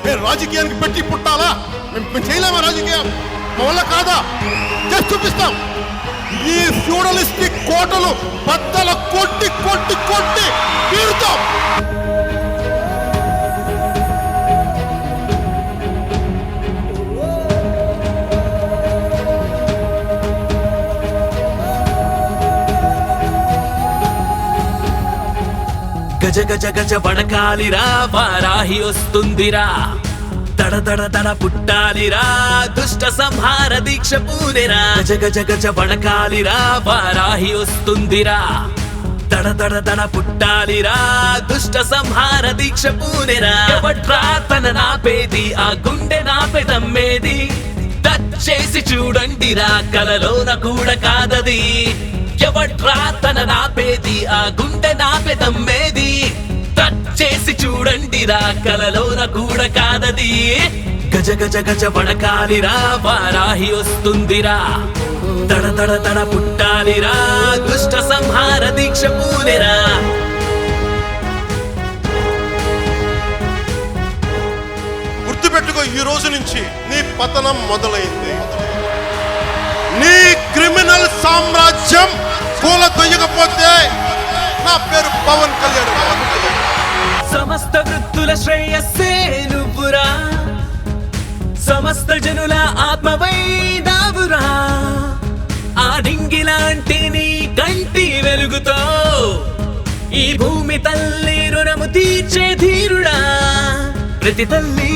మేము రాజకీయానికి పెట్టి పుట్టాలా? మేము చేయలేమా రాజకీయం? మా వల్ల కాదా? చేసి చూపిస్తాం. ఈ ఫ్యూడలిస్టిక్ కోటలు బద్దల కొట్టి కొట్టి కొట్టి తీరుతాం. గజ గజ గజ వడకాలిరా, వారాహి వస్తుందిరా. దడ దడ దడ పుట్టాలిరా, దుష్ట సంహార దీక్ష పూనెరా. గజ గజ గజ వడకాలిరా, వారాహి వస్తుందిరా. దడ దడ దడ పుట్టాలిరా, దుష్ట సంహార దీక్ష పూనెరా. ఎవడ్రా తన నాపేది, ఆ గుండె నాపెదమ్మేది. టచ్ చేసి చూడండిరా, కలలోన కూడా కాదది. ఎవడ్రా తన నాపేది, ఆ గుండె నాపెదమ్మేది. టచ్ చేసి చూడండిరా, కలలోన కూడా కాదది. గజ గజ గజ వడకాలిరా, వారాహి వస్తుందిరా. దడ దడ దడ పుట్టాలిరా, దుష్ట సంహార దీక్ష పూనెరా. గుర్తుపెట్టుకో, ఈ రోజు నుంచి నీ పతనం మొదలైంది. నీ క్రిమినల్ సామ్రాజ్యం కూలదొయ్యకపోతే నా పేరు పవన్ కళ్యాణ్. సమస్త వృత్తుల శ్రేయస్సే నువ్వురా, సమస్త జనుల ఆత్మవై దావురా. ఆ డింగిలాంటి నీ కంటి వెలుగుతో ఈ భూమి తల్లి రుణము తీర్చే ధీరుడా. ప్రతి తల్లి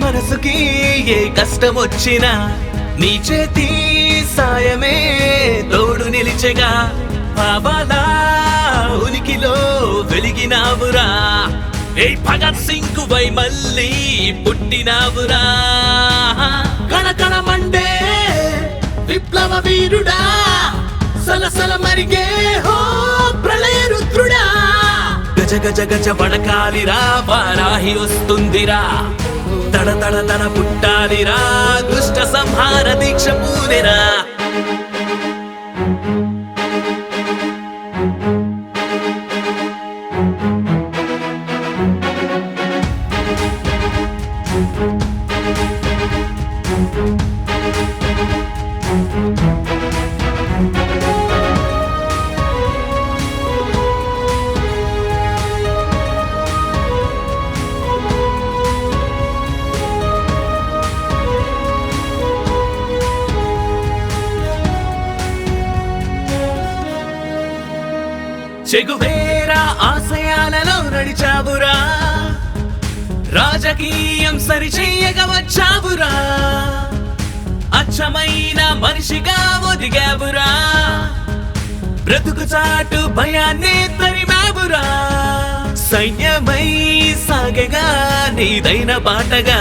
మనసుకి ఏ కష్టం వచ్చినా నీ చేతి సాయమే తోడు నిలిచెగా. భావాల ఉనికిలో వెలిగినావురా, ఏ భగత్ సింగ్ వై మళ్ళీ పుట్టినావురా. కణకణ మండే విప్లవ వీరుడా, సలసల మరిగే హో ప్రళయ రుద్రుడా. గజ గజ గజ వడకాలిరా, వారాహి వస్తుందిరా. దడ దడ దడ పుట్టాలిరా, దుష్ట సంహార దీక్ష పూనెరా. చెగువేరా ఆశయాలలో నడిచావురా, రాజకీయం సరిచేయగా వచ్చావురా. అచ్చమైన మనిషిగా ఒదిగావురా, బ్రతుకు చాటు భయాన్ని తరిమావురా. సైన్యమై సాగగా నీదైన బాటగా,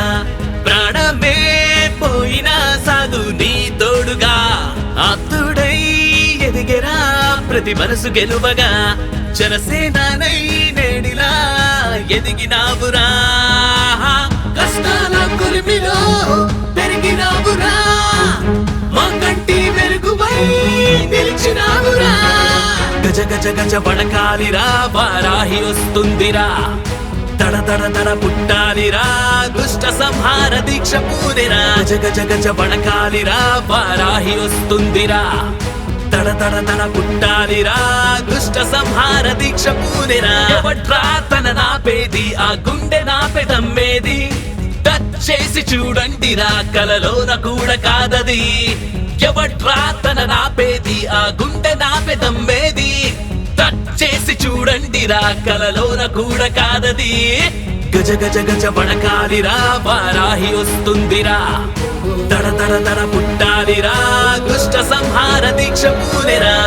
ప్రాణమే పోయినా సాగు నీ తోడుగా. ఆప్తుడై ఎదిగెరా ప్రతి మనసు గెలువగా, జనసేనానై నేడిలా ఎదిగినావురా. కష్టాల కొలిమిలో పెరిగినావురా, మా కంటి వెలుగువై నిలిచినావురా. గజ గజ గజ వడకాలిరా, వారాహి వస్తుందిరా. దడ దడ దడ పుట్టాలిరా, దుష్ట సంహార దీక్ష పూనెరా. గజ గజ గజ వడకాలిరా, వారాహి వస్తుందిరా. దడ దడ దడ పుట్టాలిరా, దుష్ట సంహార దీక్ష పూనెరా. ఎవడ్రా తన నాపేది, ఆ గుండె నాపెదమ్మేది. టచ్ చేసి చూడండిరా, కలలోన కూడా కాదది. ఎవడ్రా తన నాపేది, ఆ గుండె నాపెదమ్మేది. టచ్ చేసి చూడండిరా, కలలోన కూడా కాదది. గజ గజ గజ వడకాలిరా, వారాహి వస్తుందిరా. దడ దడ దడ పుట్టాలిరా, దుష్ట సంహార దీక్ష పూనెరా.